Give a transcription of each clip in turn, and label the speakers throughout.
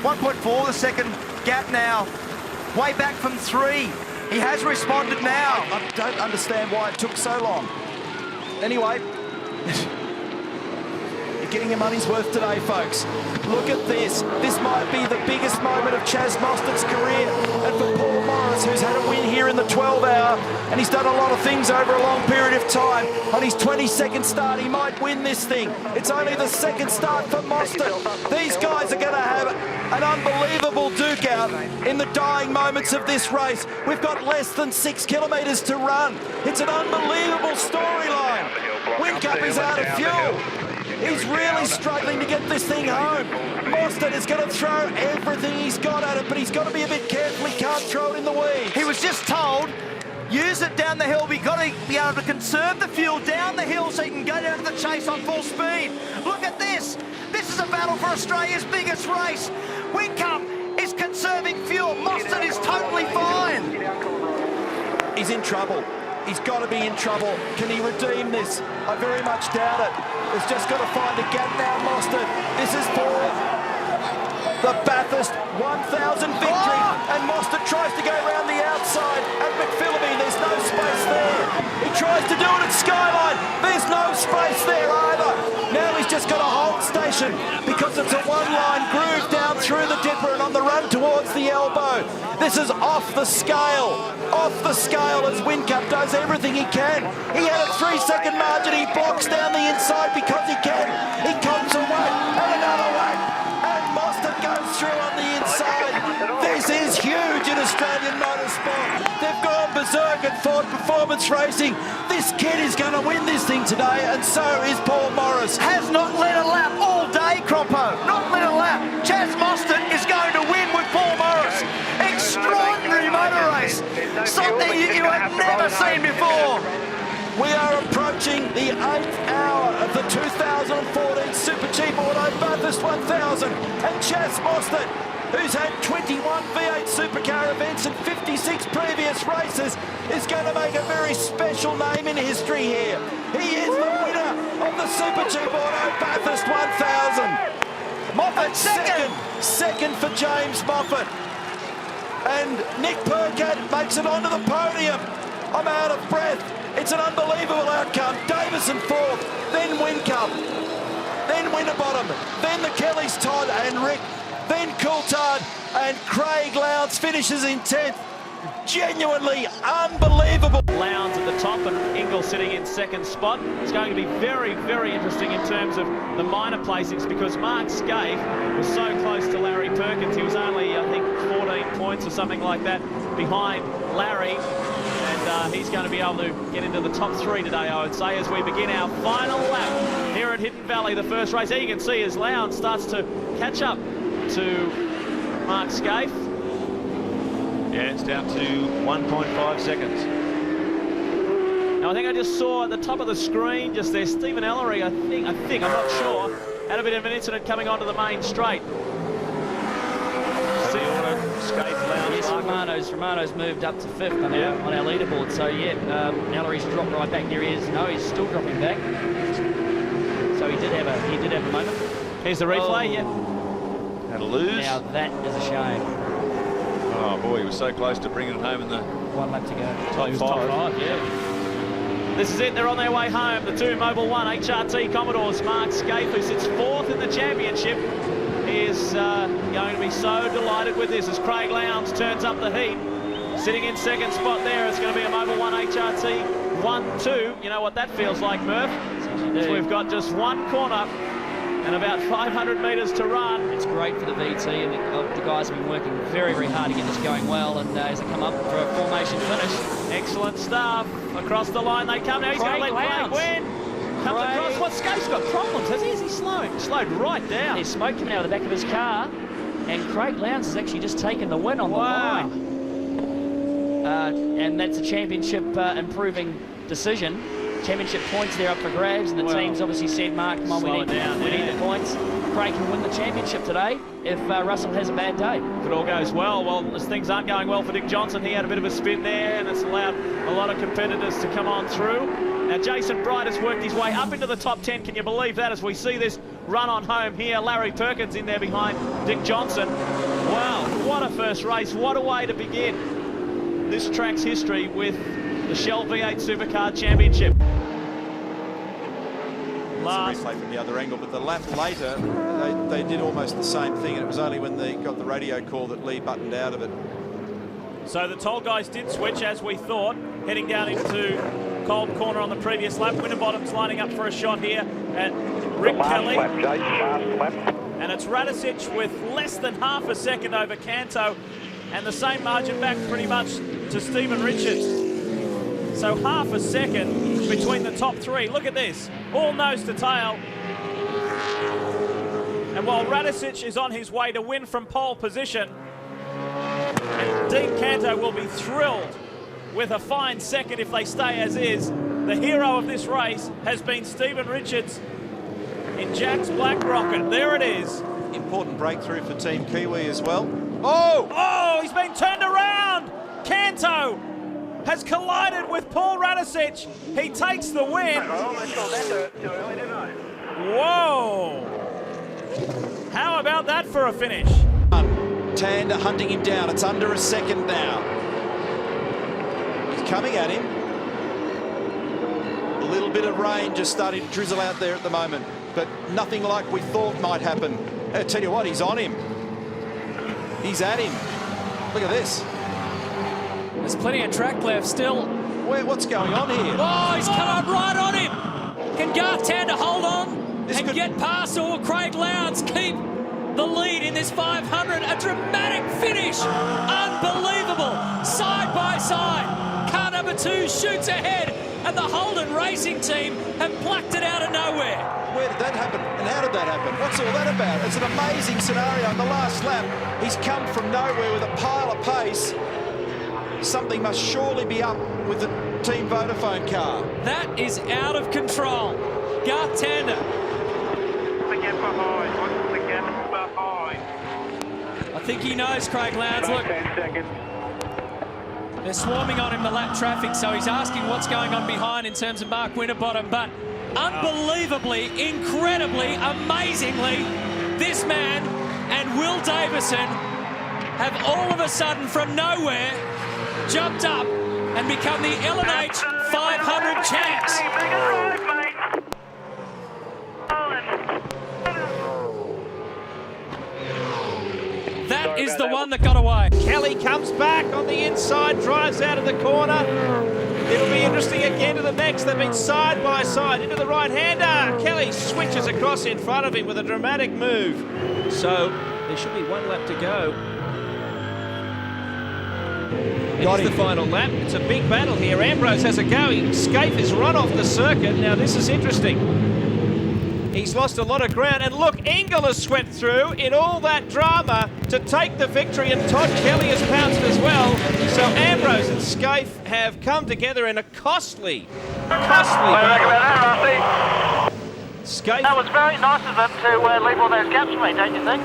Speaker 1: 1.4 the second gap now. Way back from 3. He has responded now.
Speaker 2: I don't understand why it took so long. Anyway, you're getting your money's worth today, folks. Look at this. This might be the biggest moment of Chaz Mostert's career. And for Paul Morris, who's had a win here in the 12-hour, and he's done a lot of things over a long period of time. On his 22nd start, he might win this thing. It's only the second start for Mostert. These guys are going to have an unbelievable duke out in the dying moments of this race. We've got less than 6 kilometres to run. It's an unbelievable storyline. Wincup is out of fuel. He's really struggling to get this thing home. Mostert is going to throw everything he's got at it, but he's got to be a bit careful. He can't throw it in the weeds.
Speaker 1: He was just told, use it down the hill. We've got to be able to conserve the fuel down the hill so you can go down to the chase on full speed. Look at this. This is a battle for Australia's biggest race. Wincup is conserving fuel. Mostert is totally fine.
Speaker 2: He's in trouble. He's got to be in trouble. Can he redeem this? I very much doubt it. He's just got to find a gap now, Mostert. This is for the Bathurst 1000 victory. And Mostert tries to go around the outside at McPhillip. There's no space there. He tries to do it at Skyline. There's no space there either. Now he's just got a hold station because it's a one-line groove down through the dipper and on the run towards the elbow. This is off the scale as Wincup does everything he can. He had a 3-second margin. He blocks down the inside because he can. He comes away and another one. And Mostert goes through on the inside. This is huge in Australian motorsport. They've gone berserk at Ford Performance Racing. This kid is going to win this thing today, and so is Paul Morris.
Speaker 1: Has not led a lap all day, Croppo. Not led a lap. Chaz Mostert is going to win with Paul Morris. Extraordinary motor race. Something you have never seen before.
Speaker 2: We are approaching the 8th hour of the 2014 Super Cheap Auto Bathurst 1000. And Chaz Mostert, who's had 21 V8 supercar events and 56 previous races, is going to make a very special name in history here. He is the winner of the Super Cheap Auto Bathurst 1000. Moffat second for James Moffat. And Nick Percat makes it onto the podium. I'm out of breath. It's an unbelievable outcome. Davison fourth, then Wincup, then Winterbottom, then the Kellys, Todd and Rick, then Coulthard, and Craig Lowndes finishes in 10th. Genuinely unbelievable.
Speaker 3: Lowndes at the top and Ingle sitting in second spot. It's going to be very, very interesting in terms of the minor placings because Mark Scaife was so close to Larry Perkins. He was only, I think, 14 points or something like that behind Larry. And he's going to be able to get into the top 3 today, I would say, as we begin our final lap here at Hidden Valley, the first race. There you can see as Lowndes starts to catch up to Mark Scaife.
Speaker 4: Yeah, it's down to 1.5 seconds.
Speaker 3: Now, I think I just saw at the top of the screen just there, Stephen Ellery, I think, I'm not sure, had a bit of an incident coming onto the main straight.
Speaker 5: Yes, Romano's moved up to 5th on our leaderboard. So, yeah, Ellery's dropped right back. There he is. No, he's still dropping back. So he did have a moment.
Speaker 3: Here's the replay, yeah.
Speaker 4: Had a lose.
Speaker 5: Now that is a shame.
Speaker 4: Oh, boy, he was so close to bringing it home in the
Speaker 5: 1 lap to go.
Speaker 3: Top five, yeah. This is it. They're on their way home. The two Mobil 1 HRT Commodores. Mark Scaife, who sits 4th in the championship, is going to be so delighted with this as Craig Lowndes turns up the heat. Sitting in second spot there, it's going to be a Mobil 1 HRT 1-2. You know what that feels like, Murph? So we've got just one corner and about 500 metres to run.
Speaker 5: It's great for the VT, and the guys have been working very, very hard to get this going well, and as they come up for a formation finish.
Speaker 3: Excellent stuff. Across the line they come now. He's going to let Craig win. Comes across. What, Scaife's got problems, has he? Is he slowed? Slowed right down.
Speaker 5: There's smoke coming out of the back of his car, and Craig Lowndes has actually just taken the win on the line. And that's a championship improving decision. Championship points there up for grabs, and the team's obviously said, Mark, come on, we need the points. Craig can win the championship today if Russell has a bad day.
Speaker 3: If it all goes well, as things aren't going well for Dick Johnson, he had a bit of a spin there, and it's allowed a lot of competitors to come on through. Now Jason Bright has worked his way up into the top 10. Can you believe that, as we see this run on home here? Larry Perkins in there behind Dick Johnson. Wow, what a first race. What a way to begin this track's history with the Shell V8 Supercar Championship.
Speaker 2: Last replay from the other angle, but the lap later, they did almost the same thing, and it was only when they got the radio call that Lee buttoned out of it.
Speaker 3: So the tall guys did switch, as we thought, heading down into cold corner on the previous lap. Winterbottom's lining up for a shot here at Rick Kelly. And it's Radicic with less than half a second over Canto, and the same margin back pretty much to Stephen Richards. So half a second between the top three. Look at this, all nose to tail. And while Radicic is on his way to win from pole position, Dean Canto will be thrilled with a fine second if they stay as is. The hero of this race has been Stephen Richards in Jack's Black Rocket. There it is.
Speaker 2: Important breakthrough for Team Kiwi as well. Oh!
Speaker 3: Oh, he's been turned around. Canto has collided with Paul Radicic. He takes the win. Whoa! How about that for a finish?
Speaker 2: Tander hunting him down. It's under a second now. He's coming at him. A little bit of rain just starting to drizzle out there at the moment, but nothing like we thought might happen. I tell you what, he's on him. He's at him. Look at this.
Speaker 5: There's plenty of track left still.
Speaker 2: What's going on here?
Speaker 5: Oh, he's come up right on him. Can Garth Tander hold on and get past, or will Craig Lowndes keep the lead in this 500? A dramatic finish. Unbelievable. Side by side. Car number 2 shoots ahead, and the Holden Racing team have plucked it out of nowhere.
Speaker 2: Where did that happen? And how did that happen? What's all that about? It's an amazing scenario. In the last lap, he's come from nowhere with a pile of pace. Something must surely be up with the Team Vodafone car.
Speaker 5: That is out of control. Garth Tander. I think he knows Craig Lowndes. Look, they're swarming on him, the lap traffic, so he's asking what's going on behind in terms of Mark Winterbottom. But unbelievably, incredibly, amazingly, this man and Will Davison have all of a sudden, from nowhere, jumped up and become the LNH 500 champs. That is the one that got away.
Speaker 3: Kelly comes back on the inside, drives out of the corner. It'll be interesting again to the next. They've been side by side into the right-hander. Kelly switches across in front of him with a dramatic move. So there should be one lap to go. It's the final lap. It's a big battle here. Ambrose has a go. Scaife is run off the circuit. Now this is interesting. He's lost a lot of ground, and look, Engel has swept through in all that drama to take the victory, and Todd Kelly has pounced as well. So Ambrose and Scaife have come together in a costly battle. Scaife.
Speaker 6: That was very nice of them to leave all those gaps for me, don't you think?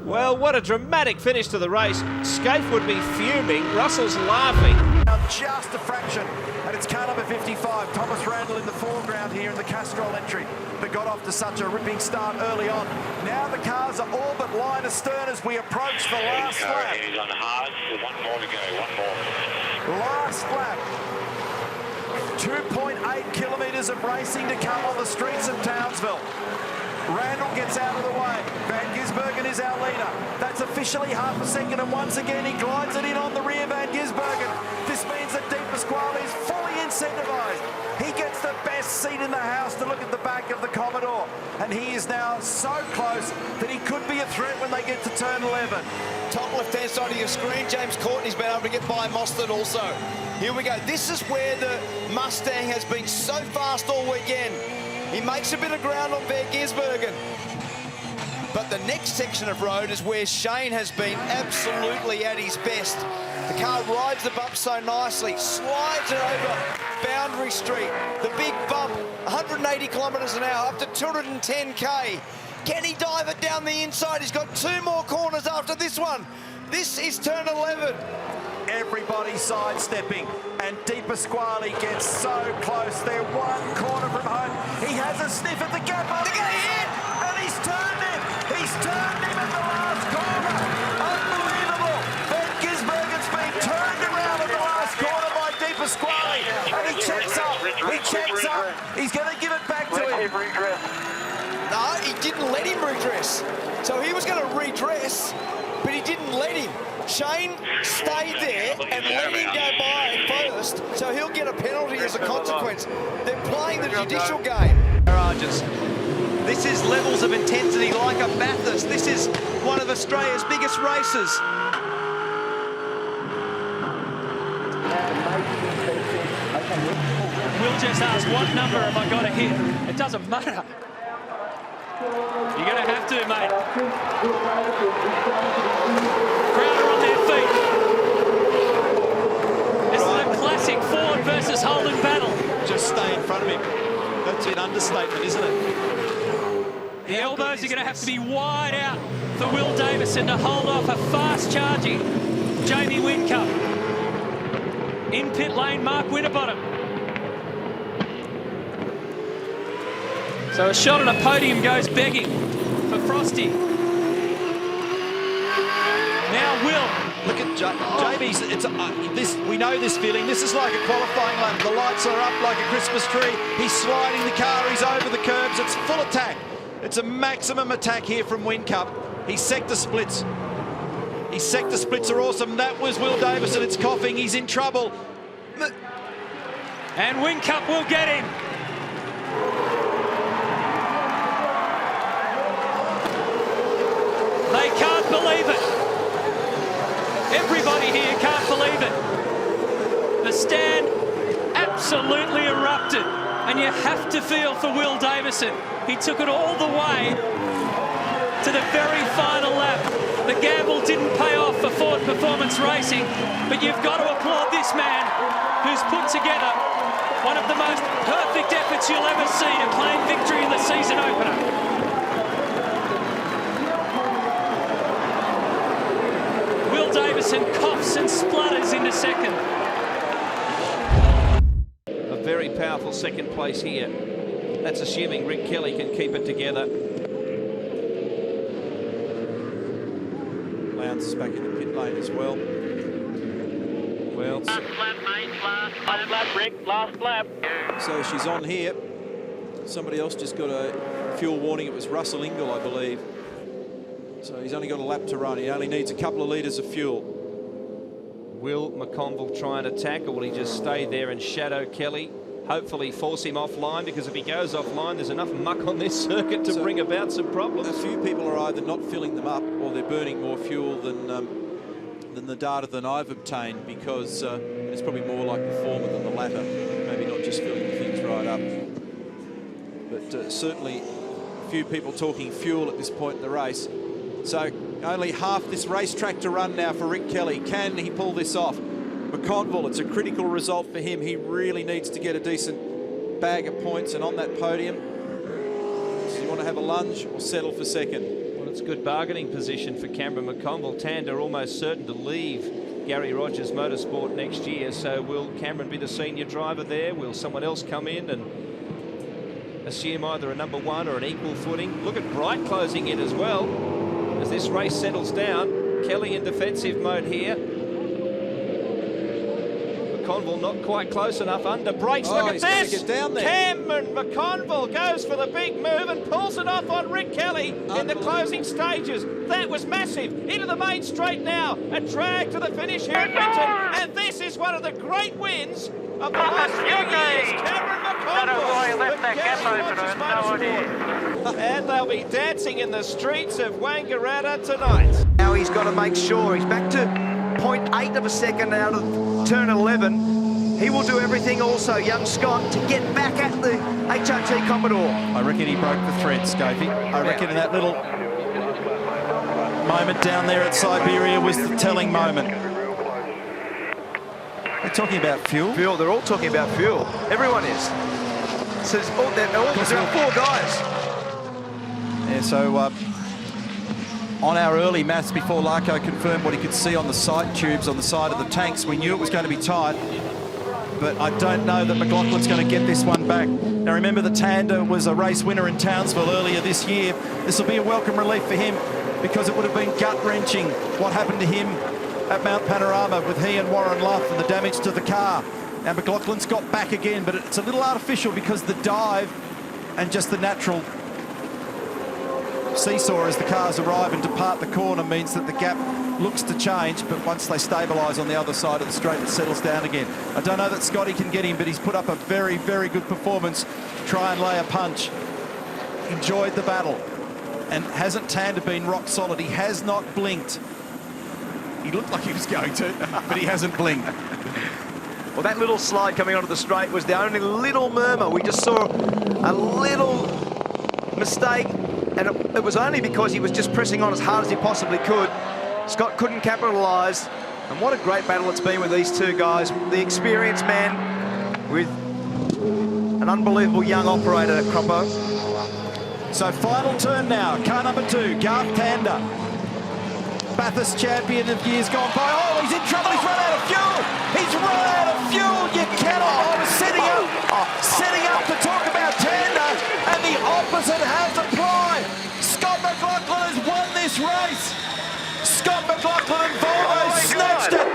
Speaker 3: Well, what a dramatic finish to the race. Scaife would be fuming. Russell's laughing.
Speaker 1: Just a fraction, and it's car number 55, Thomas Randall in the foreground here in the Castrol entry, but got off to such a ripping start early on. Now the cars are all but line astern as we approach the last lap.
Speaker 7: He's on hard, one more to go, one more.
Speaker 1: Last lap. 2.8 kilometres of racing to come on the streets of Townsville. Randall gets out of the way. Van Gisbergen is our leader. That's officially half a second, and once again he glides it in on the rear, Van Gisbergen. This means that Dean Pasquale is fully incentivised. He gets the best seat in the house to look at the back of the Commodore, and he is now so close that he could be a threat when they get to turn 11.
Speaker 8: Top left-hand side of your screen, James Courtney's been able to get by Mostert also. Here we go. This is where the Mustang has been so fast all weekend. He makes a bit of ground on Van Gisbergen. But the next section of road is where Shane has been absolutely at his best. The car rides the bump so nicely, slides it over Boundary Street. The big bump, 180 kilometres an hour, up to 210k. Can he dive it down the inside? He's got 2 more corners after this one. This is turn 11.
Speaker 2: Everybody sidestepping, and Di Pasquale gets so close. They're 1 corner from home. He has a sniff at the gap. They're going to hit, and he's turned him. He's turned him at the last corner. Unbelievable. Van Gisbergen's been turned around at the last corner by Di Pasquale, and he checks up. He checks up. He's going to give it back to him.
Speaker 8: No, he didn't let him redress. So he was going to redress, but he didn't let him. Shane stayed there and let him go by first, so he'll get a penalty as a consequence. They're playing the judicial game.
Speaker 1: Garages. This is levels of intensity like a Bathurst. This is one of Australia's biggest races.
Speaker 5: Will just asked, what number have I got to hit? It doesn't matter. You're going to have to, mate. Crowd are on their feet. This is a classic Ford versus Holden battle.
Speaker 2: Just stay in front of him. That's an understatement, isn't it?
Speaker 5: The elbows are going to have to be wide out for Will Davison to hold off a fast-charging Jamie Whincup. In pit lane, Mark Winterbottom. So a shot at a podium goes begging for Frosty. Now Will.
Speaker 2: Look at Jamie's. We know this feeling. This is like a qualifying lap. The lights are up like a Christmas tree. He's sliding the car. He's over the curbs. It's full attack. It's a maximum attack here from Whincup. His sector splits. His sector splits are awesome. That was Will Davison. It's coughing. He's in trouble.
Speaker 5: And Whincup will get him. They can't believe it. Everybody here can't believe it. The stand absolutely erupted, and you have to feel for Will Davison. He took it all the way to the very final lap. The gamble didn't pay off for Ford Performance Racing, but you've got to applaud this man who's put together one of the most perfect efforts you'll ever see to claim victory in the season opener. Will Davison coughs and splutters into second.
Speaker 4: A very powerful second place here. That's assuming Rick Kelly can keep it together.
Speaker 2: Lowndes is back in the pit lane as well. Well,
Speaker 6: Last lap, mate. Last lap, Rick. Last lap.
Speaker 2: so she's on here. Somebody else just got a fuel warning. It was Russell Ingall, I believe. So he's only got a lap to run. He only needs a couple of litres of fuel.
Speaker 4: Will McConville try and attack, or will he just stay there and shadow Kelly? Hopefully force him offline, because if he goes offline, there's enough muck on this circuit to bring about some problems.
Speaker 2: A few people are either not filling them up, or they're burning more fuel than the data that I've obtained, because it's probably more like the former than the latter. Maybe not just filling things right up. But certainly a few people talking fuel at this point in the race. So only half this racetrack to run now for Rick Kelly. Can he pull this off? McConville, it's a critical result for him. He really needs to get a decent bag of points, and on that podium, does he want to have a lunge or settle for second?
Speaker 4: Well, it's good bargaining position for Cameron McConville. Tander almost certain to leave Gary Rogers Motorsport next year. So will Cameron be the senior driver there? Will someone else come in and assume either a number 1 or an equal footing? Look at Bright closing in as well. As this race settles down, Kelly in defensive mode here. McConville not quite close enough, under brakes. Look at this!
Speaker 2: Get down there.
Speaker 4: Cameron McConville goes for the big move and pulls it off on Rick Kelly in the closing stages. That was massive. Into the main straight now. A drag to the finish here at Winton. And this is one of the great wins of the last few years. Cameron McConville.
Speaker 6: Left that gap opener, no idea.
Speaker 4: And they'll be dancing in the streets of Wangaratta tonight.
Speaker 1: Now he's got to make sure he's back to 0.8 of a second out of turn 11. He will do everything also, young Scott, to get back at the HRT Commodore.
Speaker 2: I reckon he broke the thread, Scapey. I reckon that little moment down there at Siberia was the telling moment. They're talking about fuel.
Speaker 1: Fuel, they're all talking about fuel. Everyone is. So there are 4 guys.
Speaker 2: Yeah, so on our early maths before Larko confirmed what he could see on the side tubes on the side of the tanks, we knew it was going to be tight. But I don't know that McLaughlin's going to get this one back. Now remember, the Tander was a race winner in Townsville earlier this year. This will be a welcome relief for him, because it would have been gut-wrenching what happened to him at Mount Panorama with he and Warren Luff and the damage to the car. Now McLaughlin's got back again, but it's a little artificial because the dive and just the natural seesaw as the cars arrive and depart the corner means that the gap looks to change, but once they stabilise on the other side of the straight, it settles down again. I don't know that Scotty can get him, but he's put up a very, very good performance. Try and lay a punch. Enjoyed the battle. And hasn't Tander been rock solid? He has not blinked. He looked like he was going to, but he hasn't blinked.
Speaker 1: Well, that little slide coming onto the straight was the only little murmur. We just saw a little mistake, and it was only because he was just pressing on as hard as he possibly could. Scott couldn't capitalise, and what a great battle it's been with these two guys. The experienced man with an unbelievable young operator, Croppo.
Speaker 2: So final turn now, car number 2, Garth Tander. Bathurst champion of years gone by. Oh, he's in trouble, he's run out of fuel! He's run out of fuel! You cannot, I was setting up to talk about Tander, and the opposite has applied. Scott McLaughlin has won this race. Scott McLaughlin and Volvo snatched it.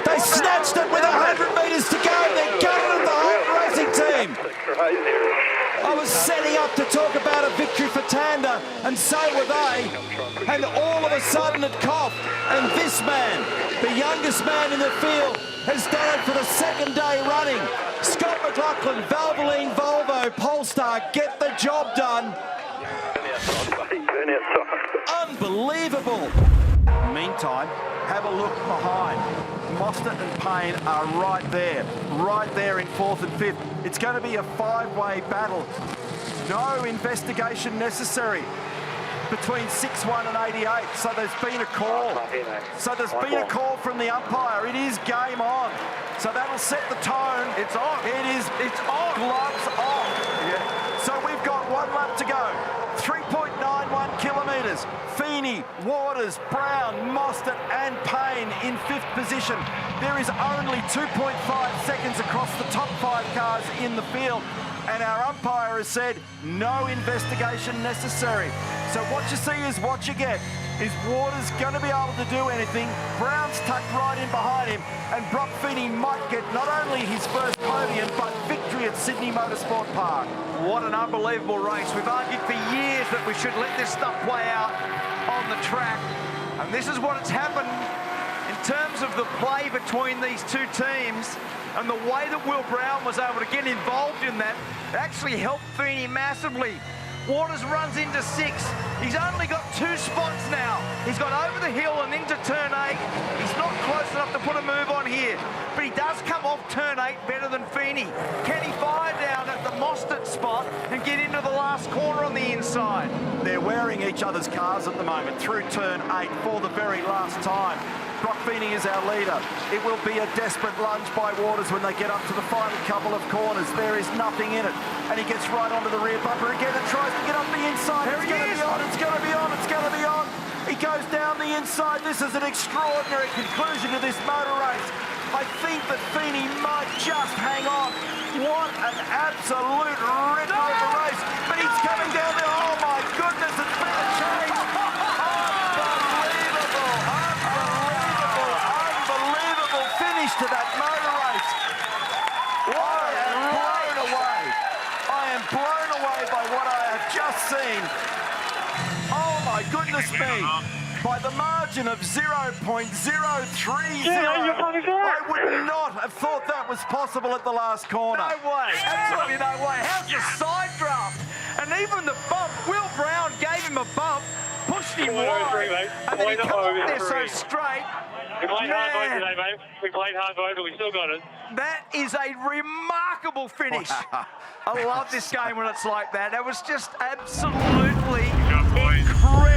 Speaker 2: They snatched it with 100 metres to go. They're going at the whole racing team. I was setting up to talk about a victory for Tander, and so were they. And all of a sudden it coughed. And this man, the youngest man in the field, has done it for the second day running. Scott McLaughlin, Valvoline Volvo, Polestar, get the job done. Unbelievable. Meantime, have a look behind. Mostert and Payne are right there in 4th and 5th. It's going to be a 5-way battle. No investigation necessary between 6-1 and 88. So there's been a call. From the umpire. It is game on. So that'll set the tone. It's on. It's on. Gloves off. Yeah. So we've got 1 lap to go. 3.91 kilometres. Feeney, Waters, Brown, Mostert and Payne in 5th position. There is only 2.5 seconds across the top 5 cars in the field, and our umpire has said no investigation necessary. So what you see is what you get. Is Waters going to be able to do anything? Brown's tucked right in behind him, and Brock Feeney might get not only his first podium, but victory at Sydney Motorsport Park.
Speaker 1: What an unbelievable race. We've argued for years that we should let this stuff play out on the track. And this is what's happened in terms of the play between these two teams, and the way that Will Brown was able to get involved in that actually helped Feeney massively. Waters runs into 6. He's only got 2 spots now. He's got over the hill and into turn 8. He's not close enough to put a move on here, but he does come off turn 8 better than Feeney. Can he fire down at the Mostert spot and get into the last corner on the inside?
Speaker 2: They're wearing each other's cars at the moment through turn 8 for the very last time. Brock Feeney is our leader. It will be a desperate lunge by Waters when they get up to the final couple of corners. There is nothing in it. And he gets right onto the rear bumper again and tries to get up the inside. It's going to be on, it's going to be on, it's going to be on. He goes down the inside. This is an extraordinary conclusion to this motor race. I think that Feeney might just hang on. What an absolute rip of the race. But he's coming down there. Oh my goodness, it's been a change. Unbelievable finish to that motor race. I am blown away by what I have just seen. Oh my goodness me. By the margin of 0.030. I would not have thought that was possible at the last corner.
Speaker 1: No way, absolutely no way. How's the side draft? And even the bump, Will Brown gave him a bump, pushed him wide, and then he come up there so straight.
Speaker 7: We played hard work today, mate. We played hard work, but we still got it.
Speaker 1: That is a remarkable finish. I love this game when it's like that. That was just absolutely incredible.